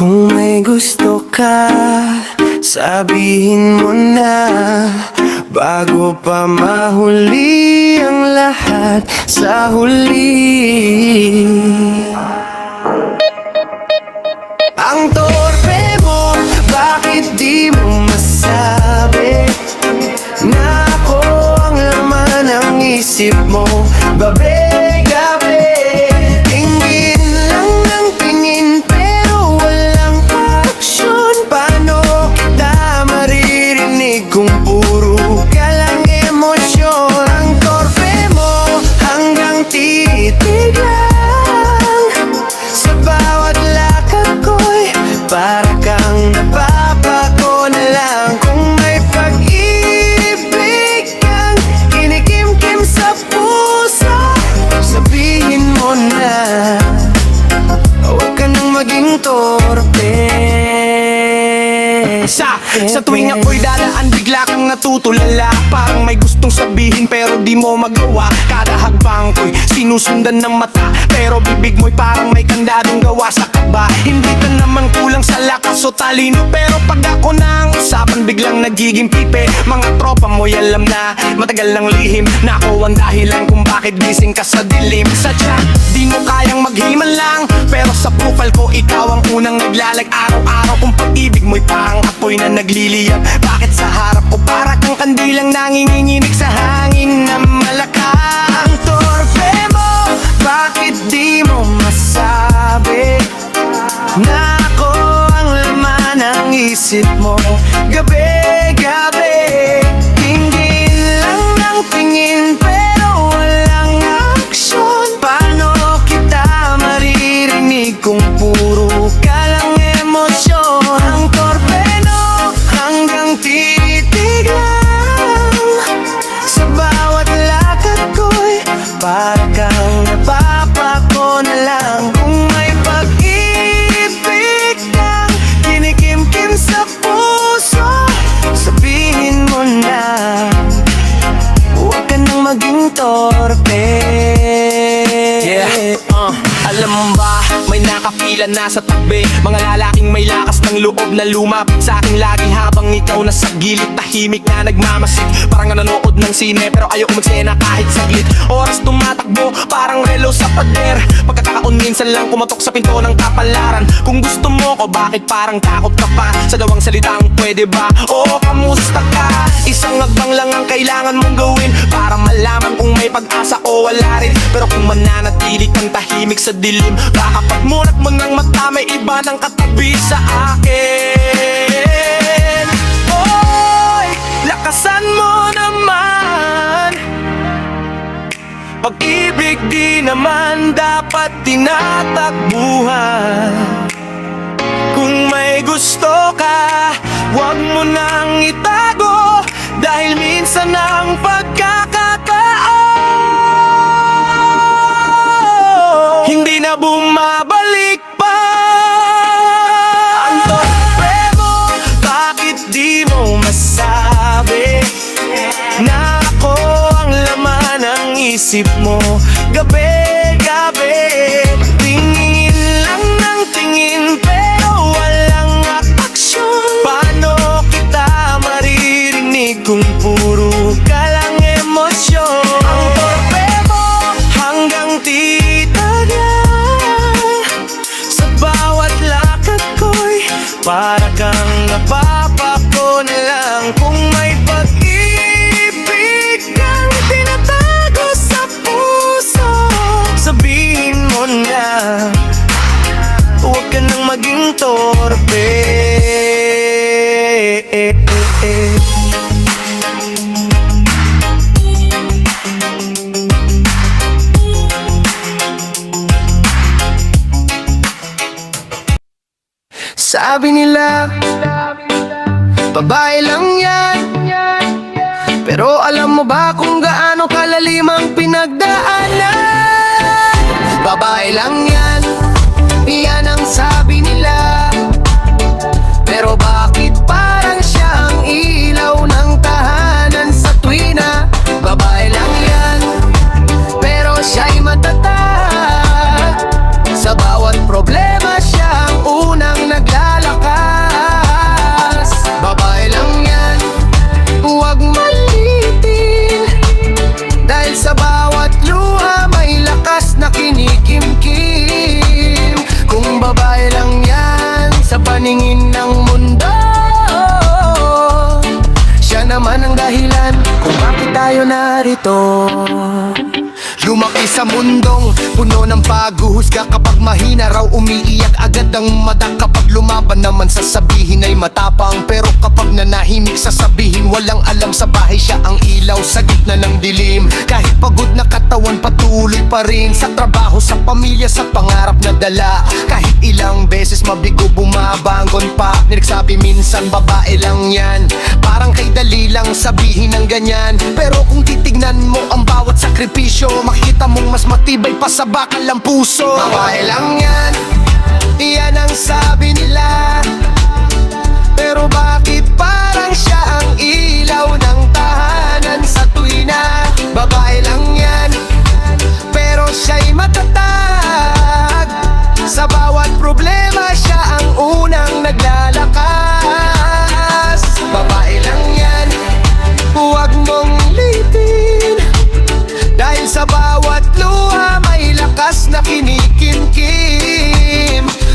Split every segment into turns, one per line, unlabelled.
Kung may gusto ka, sabihin mo na, bago pa mahuli ang lahat sa huli. Ang torpe mo, bakit di mo masabi na ako ang laman ng isip mo? Gabi-gabi, tingin lang ng tingin pero walang aksyon. Paano kita maririnig kung puro ka lang emosyon? Ang torpe mo, hanggang titig lang. Sa bawat lakad ko'y para kang napapako na lang. Kung may pag-ibig kang kinikimkim sa puso, sabihin mo na, huwag ka nang maging torpe.
Sa tuwing ako'y dadaan, bigla kang natutulala. Parang may gustong sabihin pero di mo magawa. Kada hagbang ko'y sinusundan ng mata, pero bibig mo'y parang may kandadong gawa sa kaba. Hindi ka naman kulang sa lakas o talino, pero pag ako na ang usapan, biglang nagiging pipe. Mga tropa mo'y alam na matagal ng lihim, na ako ang dahilan kung bakit gising ka sa dilim. Sadya, di mo kayang maghiman lang, pero sa profile ko ikaw ang unang naglalag araw-araw. Kung pag-ibig mo'y parang apoy na nagliliyab, bakit sa harap ko para kang kandilang nanginginig sa hangin na malakas?
Ang torpe mo, bakit di mo masabi na ako ang laman ng isip mo? Gabi-gabi, tingin lang ng tingin pero walang aksyon. Paano kita maririnig kung puro ka lang emosyon? Ang torpe no, hanggang titig lang. Sa bawat lakad ko'y para kang napapako na lang. Kung may pag-ibig kang kinikimkim sa puso, sabihin mo na, huwag ka nang maging torpe.
Alam mo ba, may nakapila na sa tabi, mga lalaking may lakas ng loob na lumapit sa akin lagi, habang ikaw nasa gilid, tahimik na nagmamasid. Parang nanonood ng sine pero ayaw umagsena kahit saglit. Oras tumatakbo, parang relo sa pader. Pagkakataon minsan lang kumatok sa pinto ng kapalaran. Kung gusto mo ko, bakit parang takot ka pa sa dawang salitang pwede ba? Oo, kamusta ka? Isang hagbang lang ang kailangan mong gawin para malaman kung may pag-asa o wala rin. Pero kung mananatili kang tahimik sa dilim, baka pagmulat mo ng mata may iba ng katabi sa akin. Oy, lakasan mo naman. Pag-ibig di naman dapat tinatakbuhan. Kung may gusto ka, huwag mo nang itago, dahil minsan ang pagkakataon hindi na bumabalik pa. Ang torpe mo, bakit di mo masabi na ako ang laman ng isip mo? Gabi-gabi, tingin lang ng tingin pero walang aksyon. Paano kita maririnig kung puro ka lang emosyon? Ang torpe mo, hanggang titag lang. Sa bawat lakad ko'y para kang napapako na lang. Kung may pag-ibig kang tinatago sa puso, sabihin mo na, huwag ka nang maging torpe. Sabi nila, babae lang yan, pero alam mo ba kung gaano kalalim ang pinagdaanan? Babae lang yan, yan ang sabi nila, pero bakit parang siya ang ilaw ng tahanan sa tuwina? Babae lang yan, pero siya'y matatag. Sa bawat problema siya ang unang naglalagay.
narito.
Lumaki sa mundong puno ng paghuhusga. Kapag mahina raw umiiyak agad ang mata. Kapag lumaban naman sasabihin ay matapang. Pero kapag nanahimik sasabihin walang alam. Sa bahay siya ang ilaw sa gitna ng dilim. Kahit pagod na katawan patuloy pa rin. Sa trabaho, sa pamilya, sa pangarap na dala. Kahit ilang beses mabigo bumabangon pa. Nagsabi minsan babae lang yan. Parang kay dali lang sabihin ng ganyan. Pero kung titignan mo ang bawat sakripisyo, makita mong mas matibay pa sa bakal ang puso. Babae lang yan, iyan ang sabi nila. Pero bakit parang siya ang ilaw ng tahanan sa tuwina? Babae lang yan, pero siya'y matatag. Sa bawat problema siya ang unang naglalakas. Babae lang yan, huwag mong litin. Dahil sa bawat luha may lakas na kinikimkim.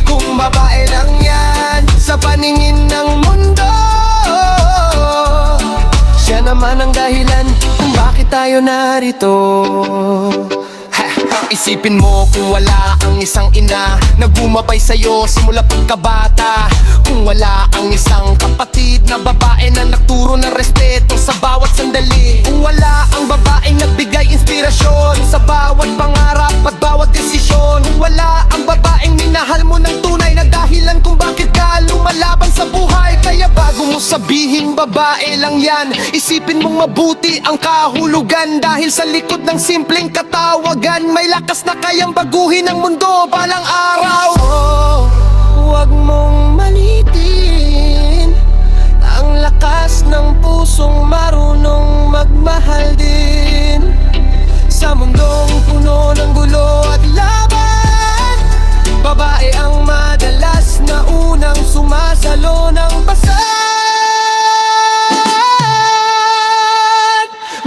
Kung babae lang yan sa paningin ng mundo, siya naman ang dahilan kung bakit tayo narito. Isipin mo kung wala ang isang ina na gumabay sa'yo simula pagkabata. Kung wala ang isang kapatid na babae na nagturo ng respeto sa bawat sandali. Kung wala ang babaeng nagbigay inspirasyon sa bawat pangarap at bawat desisyon. Kung wala ang babaeng minahal mo ng tunay na dahilan kung bakit ka lumalaban sa buhay. Kaya bago mo sabihin babae lang yan, isipin mong mabuti ang kahulugan. Dahil sa likod ng simpleng katawagan may lakas na kayang baguhin ang mundo balang araw. Oh, huwag mong malitin ang lakas ng pusong marunong magmahal din. Sa mundong puno ng gulo at laban, babae ang madalas na unang sumasalo ng pasad.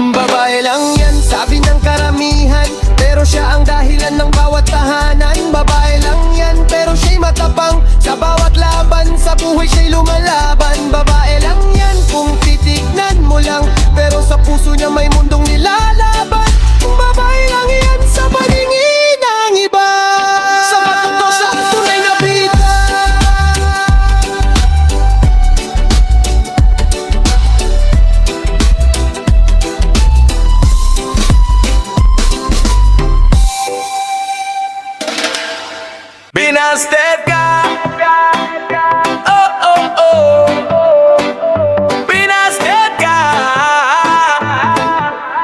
Babae lang yan, sabi ng karamihan, pero siya ang dahilan ng bawat tahanan. Babae lang yan, pero siya'y matapang. Sa bawat laban, sa buhay siya'y lumalaban. Babae lang yan, kung titignan mo lang, pero sa puso niya may mundong nilalaban. Babae lang yan sa paningin ng iba. Sa matuto sa tunay na bida.
Binasted ka, oh oh oh. Binasted ka,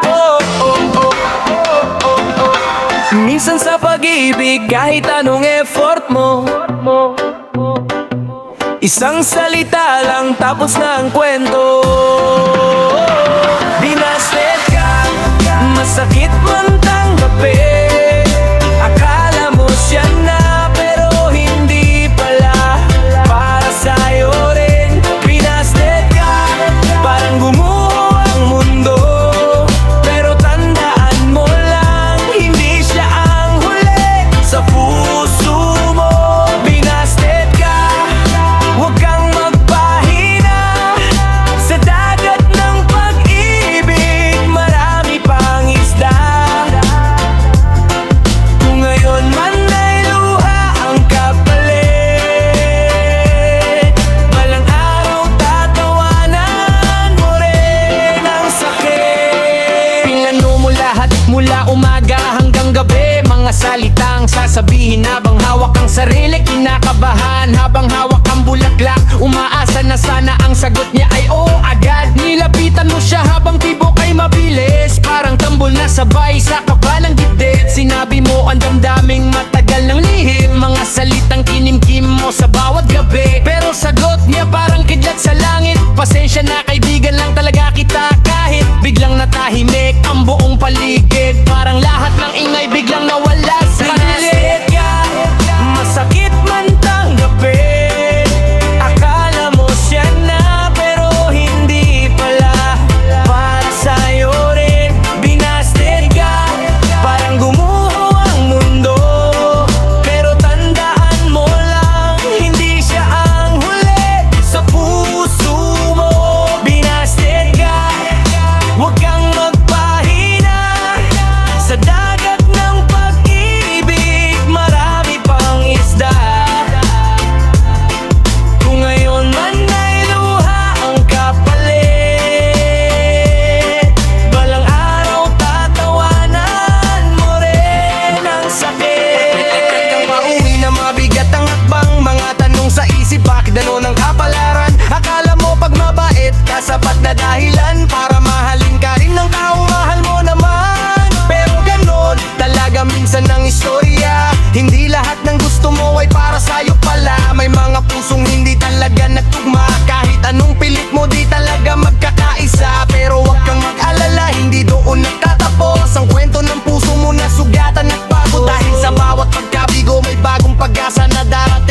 oh oh oh oh oh. Minsan sa pag-ibig kahit anong effort mo, isang salita lang tapos na ang kwento. Binasted ka, masakit man tanggapin. Akala mo siya na pero hindi pala para sa'yo rin. Binasted ka, parang gumuho ang mundo. Pero tandaan mo lang, hindi siya ang huli sa puso mo. Binasted ka, huwag kang magpahina. Sa dagat ng pag-ibig, marami pang isda. Kung ngayon man ay luha ang kapalit, balang araw tatawanan mo rin ang sakit. Pinano mo lahat mula umaga hanggang gabi, mga salitang sasabihin habang hawak ang sarili. Kinakabahan habang hawak ang bulaklak, umaasa na sana ang sagot niya ay oo agad. Nilapitan mo siya habang tibok ay mabilis, parang tambol na sabay sa kabalang dibdib. Sinabi mo ang damdaming matagal ng lihim, mga salitang kinimkim mo sa bawat gabi. Pero sagot niya parang kidlat sa langit, pasensya na kaibigan lang talaga kita. Kahit biglang natahimik ang buong paligid, parang lahat ng ingay biglang nawala sa gilid. Masakit man tanggapin, akala mo siya na pero hindi pala para sa'yo rin. Binasted ka, parang gumuho ang mundo. Pero tandaan mo lang,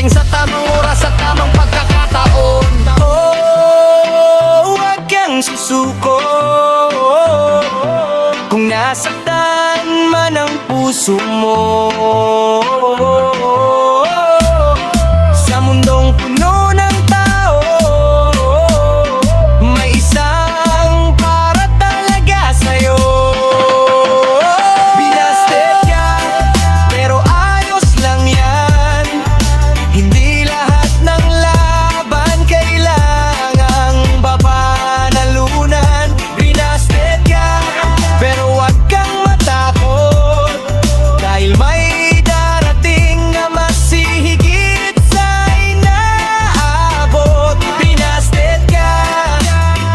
Darating sa tamang oras at tamang pagkakataon. Oh, huwag kang susuko kung nasaktan man ang puso mo. Sa mundong puno ng tao, may isang para talaga sa'yo. Binasted ka, pero ayos lang yan. Hindi lahat ng laban kailangang papanalunan. Binasted ka, pero wag kang matakot, dahil may darating na mas higit sa inaabot. Binasted ka,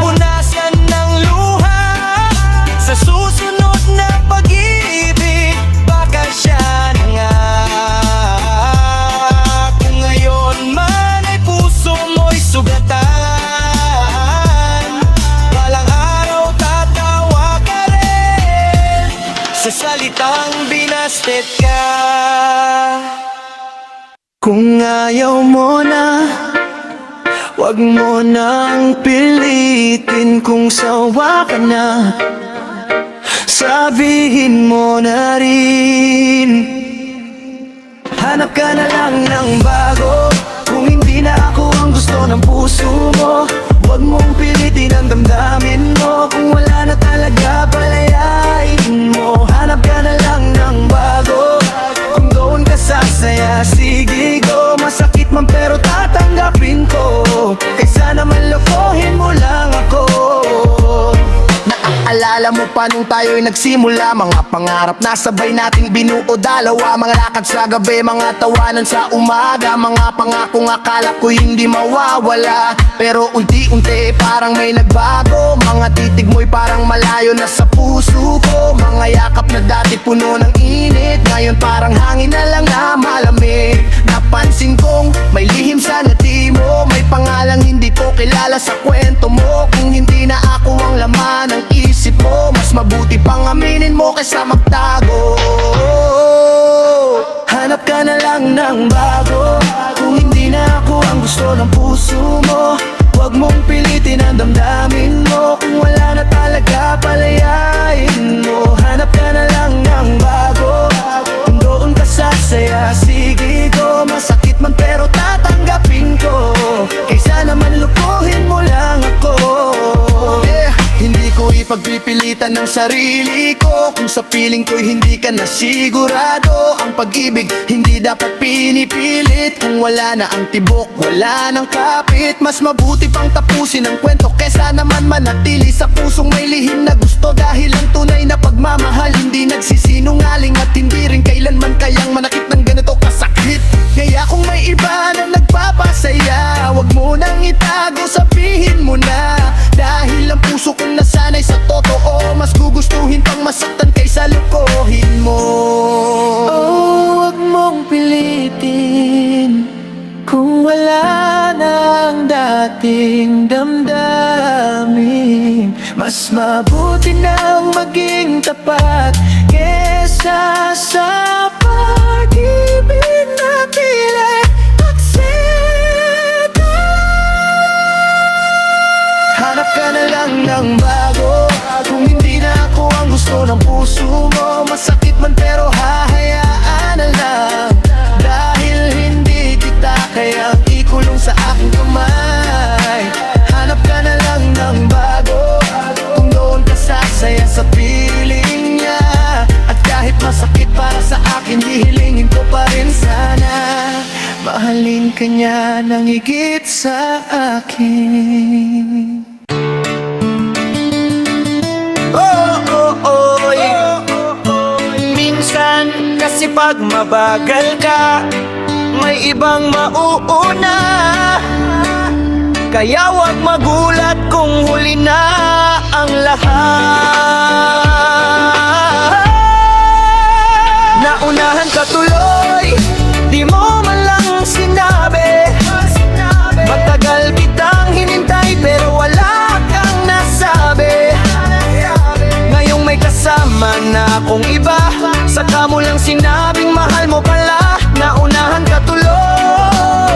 punasan ng luha, sa susunod na pag-ibig baka siya na nga. Kung ngayon man ay puso mo'y sugatan, balang araw tatawa ka rin sa salitang binasted ka. Kung ayaw mo na, wag mo nang pilitin. Kung sawa ka na, sabihin mo na rin. Hanap ka na lang ng bago, kung hindi na ako ang gusto ng puso mo. Huwag mong pilitin ang damdamin mo, kung wala na talaga palayain mo. Hanap ka na lang ng bago, kung doon ka sasaya, sige go. Masakit man pero tatanggapin ko, kaysa naman lokohin mo lang ako. Naaalala mo pa nung tayo'y nagsimula, mga pangarap na sabay nating binuo dalawa. Mga lakad sa gabi, mga tawanan sa umaga, mga pangakong akala ko hindi mawawala, pero unti-unti parang may nagbago. Mga titig mo'y parang malayo na sa puso ko. Mga yakap na dati puno ng init, ngayon parang hangin na lang na malamig. Napansin kong may lihim sa ngiti mo, may pangalang hindi ko kilala sa kwento mo. Kung hindi na ako ang laman ng isip mo, mas mabuti pang aminin mo kaysa magtago. Hanap ka na lang ng bago, kung hindi na ako ang gusto ng puso mo. Huwag mong pilitin ang damdamin mo, kung wala na talaga palayain mo. Hanap ka na lang ng bago, kung doon ka sasaya, sige go. Masakit man pero tatanggapin ko, kaysa naman lukuhin mo lang ako. Hindi ko ipagpipilitan ng sarili ko, kung sa piling ko'y hindi ka na sigurado. Ang pag-ibig hindi dapat pinipilit, kung wala na ang tibok, wala nang kapit. Mas mabuti pang tapusin ang kwento, kesa naman manatili sa pusong may lihim na gusto. Dahil ang tunay na pagmamahal hindi nagsisinungaling, at hindi rin kailanman kayang manakit ng ganito kasakit. Kaya kung may iba na nagpapasaya, wag mo nang itago, sabihin mo na. Dahil ang puso kong nasanay sa totoo, mas gugustuhin pang masaktan kaysa lukohin mo. Oh, wag mong pilitin kung wala nang dating damdamin. Mas mabuti nang maging tapat, kesa sa pag-ibig na tila aksena. Hanap ka na lang ng bago, kung hindi na ako ang gusto ng puso mo. Masakit man pero hahayaan na lang, dahil hindi kita kayang ikulong sa aking kamay. Hanap ka na lang ng bago, kung doon ka sasaya sa piling niya. At kahit masakit para sa akin, hihilingin ko pa rin sana, mahalin ka niya nang higit sa akin. Minsan kasi pag mabagal ka, may ibang mauuna. Kaya wag magulat kung huli na ang lahat. Naunahan ka tuloy, di mo man lang sinabi. Matagal kitang hinintay pero wala kang nasabi. Ngayong may kasama na akong iba, saka mo lang sinabing mahal mo pala. Naunahan ka tuloy,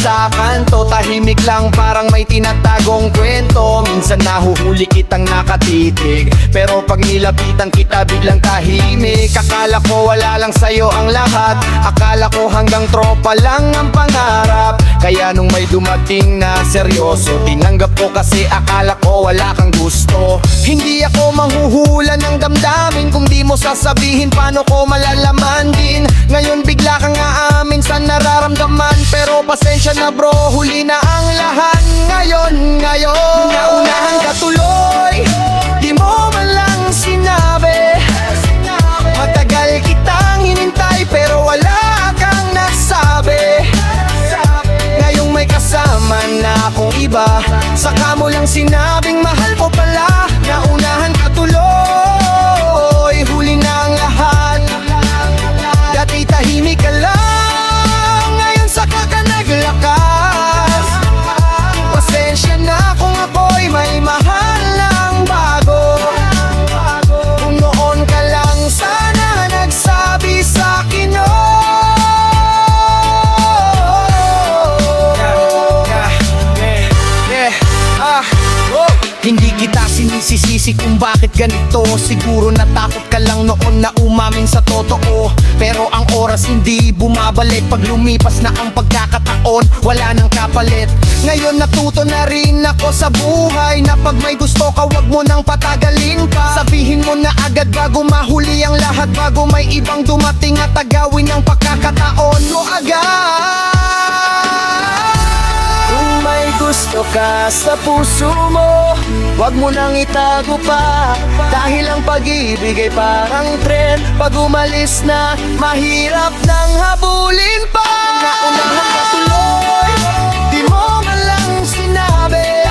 sa kanto. Tahimik lang parang may tinatagong kwento. Minsan nahuhuli kitang nakatitig, pero pag nilapitan kita biglang tahimik. Akala ko wala lang sa'yo ang lahat, akala ko hanggang tropa lang ang pangarap. Kaya nung may dumating na seryoso, tinanggap ko kasi akala ko wala kang gusto. Hindi ako manghuhula ng damdamin, kung di mo sasabihin paano ko malalaman din. Ngayon bigla kang aamin sa nararamdaman, pero pasensya na bro, huli na ang lahat. Ngayon naunahan ka tuloy, di mo man lang sinabi. Matagal kitang hinintay pero wala kang nasabi. Ngayong may kasama na akong iba, saka mo lang sinabing mahal ko pala. Naunahan ka tuloy, huli na ang lahat. Dati tahimik ka lang, ngayon saka ka naglakas. Pasensya na kung ako'y may mahal ng bago. Kung noon ka lang sana nagsabi sa'kin Hindi kita sinisisisi kung bakit ganito. Siguro natakot ka lang noon na umamin sa totoo. Pero ang oras hindi bumabalik, pag lumipas na ang pagkakataon, wala nang kapalit. Ngayon natuto na rin ako sa buhay, na pag may gusto ka wag mo nang patagalin pa. Sabihin mo na agad bago mahuli ang lahat, bago may ibang dumating at agawin ang pagkakataon mo agad. Kung may gusto ka sa puso mo, wag mo nang itago pa. Dahil ang pag-ibig ay parang tren, pag umalis na, mahirap nang habulin pa. Naunahan ka tuloy, di mo man lang sinabi.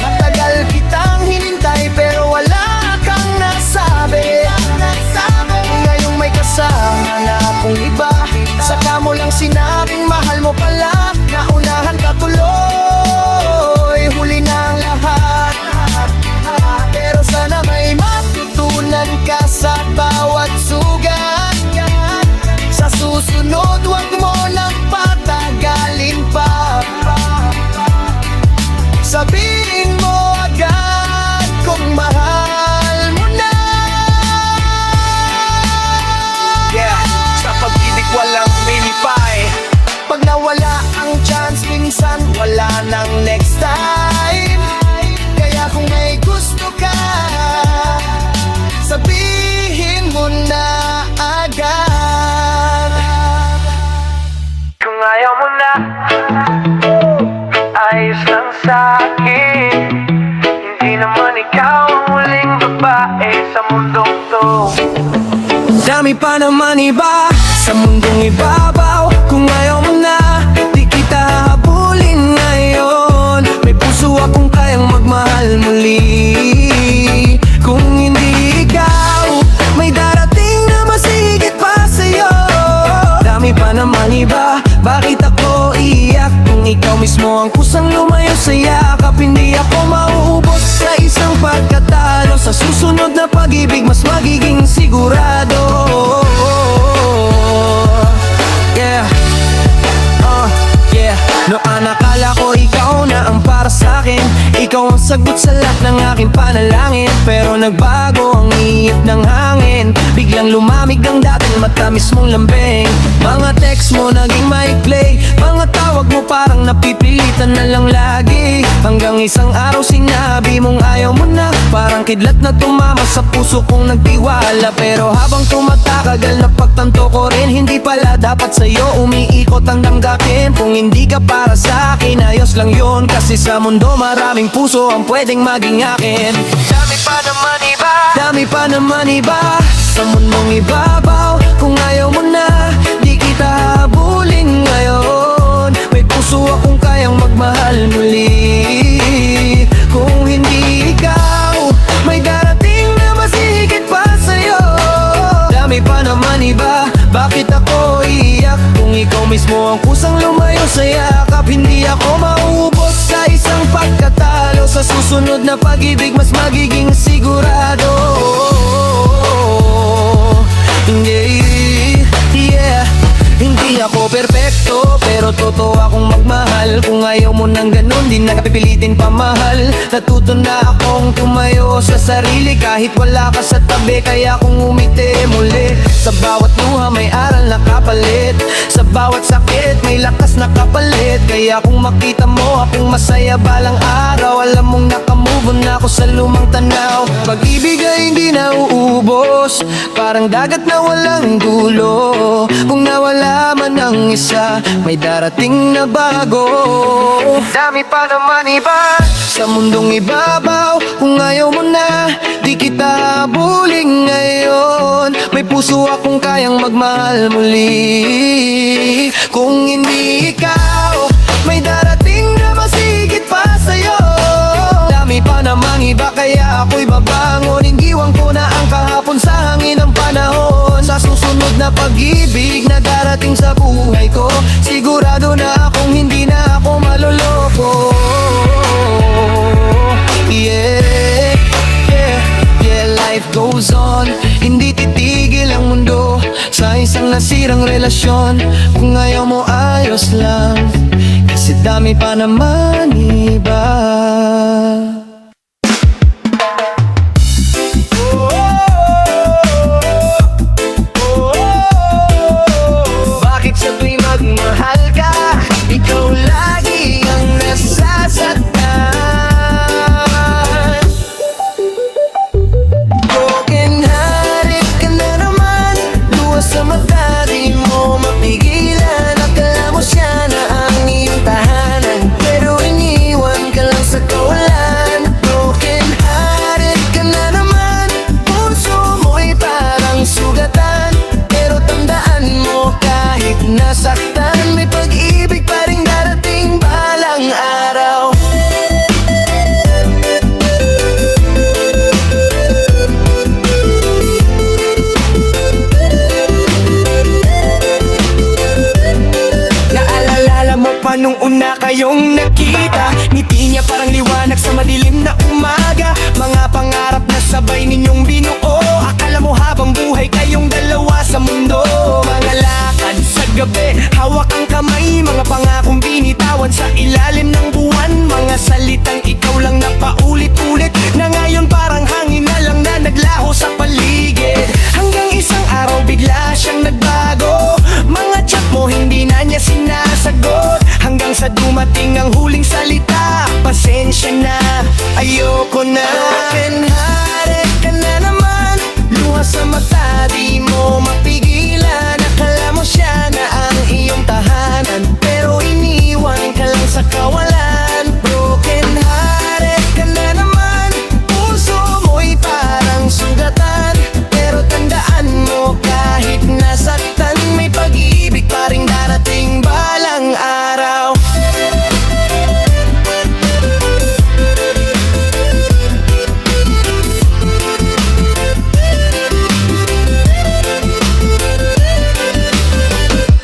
Matagal kitang hinintay pero wala kang nasabi. Ngayong may kasama na akong iba, saka mo lang sinabing mahal mo pala. Naunahan ka tuloy, huli na ang lahat. Pero sana may matutunan ka sa bawat sugat. Sa susunod wag mo nang patagalin pa. Sabihin mo agad kung mahal mo na. Sa pag-ibig walang minipay, pag nawala ang chance minsan wala nang next time. Kaya kung may gusto ka, sabihin mo na agad. Kung ayaw mo na, ayos lang sa'kin. Hindi naman ikaw ang huling babae sa mundong to. Dami pa naman iba sa mundong ibabaw. Kung ayaw mo na, di kita habulin ngayon. May puso akong kayang magmahal muli. Kung hindi ikaw, may darating na mas higit pa sa'yo. Dami pa naman iba, bakit ako iiyak? Kung ikaw mismo ang kusang lumayo sa yakap, hindi ako mauubos sa isang pagkatalo. Sa susunod na pag-ibig mas magiging sigurado. Noon akala ko ikaw na ang para sa'kin, ikaw ang sagot sa lahat ng aking panalangin. Pero nagbago ang ihip ng hangin, biglang lumamig ang dating matamis mong lambing. Mga text mo naging maikli, mga tawag mo parang napipilitan na lang lagi. Hanggang isang araw sinabi mong ayaw mo na, parang kidlat na tumama sa puso kong nagtiwala. Pero habang tumatagal na pagtanto ko rin, hindi pala dapat sa'yo umiikot ang damdamin. Kung hindi ka para sa akin, ayos lang yun, kasi sa mundo maraming puso ang pwedeng maging akin. Dami pa naman iba, dami pa naman iba sa mundong ibabaw. Kung ayaw mo na, di kita habulin ngayon. May puso akong kayang magmahal muli. Kung hindi ikaw, may darating na mas higit pa sa'yo. Dami pa naman iba, bakit ako iiyak? Kung ikaw mismo ang kusang lumayo sa yakap, hindi ako mauubos sa isang pagkatalo. Sa susunod na pag-ibig mas magiging sigurado. Hindi ako perpekto, pero totoo akong
magmahal. Kung ayaw mo ng ganun, di na kapipilitin pa mahal. Natuto na akong tumayo sa sarili kahit wala ka sa tabi, kaya kung umiti muli. Sa bawat luha may aral na kapalit, sa bawat sakit may lakas na kapalit. Kaya kung makita mo akong masaya balang araw, alam mong nakamove on na ako sa lumang tanaw. Pag-ibig ay hindi na uubos, parang dagat na walang dulo. Kung nawala man ang isa, may darating na bago. Dami pa naman iba sa mundong ibabaw. Kung ayaw mo na, di kita buling ngayon. May puso akong kayang magmahal muli. Kung hindi ikaw, may darating na mas higit pa sa'yo. Dami pa namang iba kaya ako'y babangon. Iniwan ko na ang kahapon sa hangin ng panahon. Sa susunod na pag-ibig na darating sa buhay ko, sigurado na akong hindi na ako maloloko. Yeah, yeah, yeah, life goes on. Hindi titigil ang mundo sa isang nasirang relasyon. Kung ayaw mo ayos lang, kasi dami pa naman iba. Bakit sa tuwing magmahal ka, ikaw lagi ang nasasaktan? Broken hearted ka na naman, luha sa mata, di mo mapigilan. Akala mo siya na ang iyong tahanan, pero iniwan ka lang sa kawalan. Broken hearted ka na naman, puso mo'y parang sugatan, pero tandaan mo kahit nasaktan, may pag-ibig pa rin darating balang araw. Naalala mo pa nung una kayong nakita? Ngiti niya parang liwanag sa madilim na umaga. Mga pangarap na sabay ninyong binuo. Akala mo habang buhay kayong dalawa sa mundo. Mga lakad sa gabi, hawak ang kamay. Mga pangakong binitawan sa ilalim ng buwan. Mga salitang ikaw lang na paulit-ulit, na ngayon parang hangin na lang na naglaho sa paligid. Hanggang isang araw bigla siyang nagbago. Mga chat mo hindi na niya sinasagot, hanggang sa dumating ang huling salita, pasensya na, ayoko na. Broken hearted ka na naman, luha sa mata, di mo mapigilan. Akala mo siya na ang iyong tahanan, pero iniwan ka lang sa kawalan. Broken hearted ka na naman, puso mo'y parang sugatan, pero tandaan mo kahit nasaktan, may pag-ibig pa rin darating balang araw.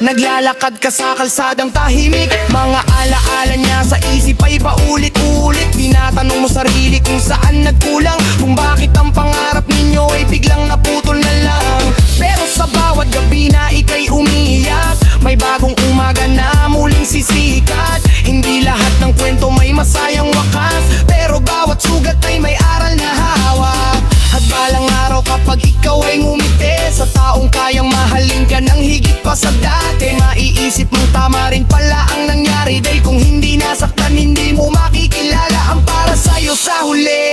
Naglalakad ka sa kalsadang tahimik, mga alaala niya sa isip ay paulit-ulit. Tinatanong mo sarili kung saan nagkulang, kung bakit ang pangarap ninyo ay biglang naputol na lang. Pero sa bawat gabi na ika'y umiiyak, may bagong umaga na muling sisikat. Hindi lahat ng kwento may masayang wakas, pero bawat sugat ay may aral na hawak. At balang araw kapag ikaw ay ngumiti sa taong kayang mahalin ka ng higit pa sa dati, maiisip mong tama rin pala ang nangyari, dahil kung hindi nasaktan hindi mo makikilala ang para sa'yo sa huli.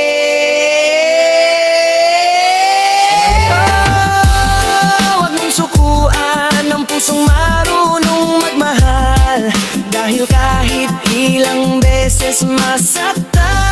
Huwag mong sukuan ang pusong marunong magmahal, dahil kahit ilang beses masaktan,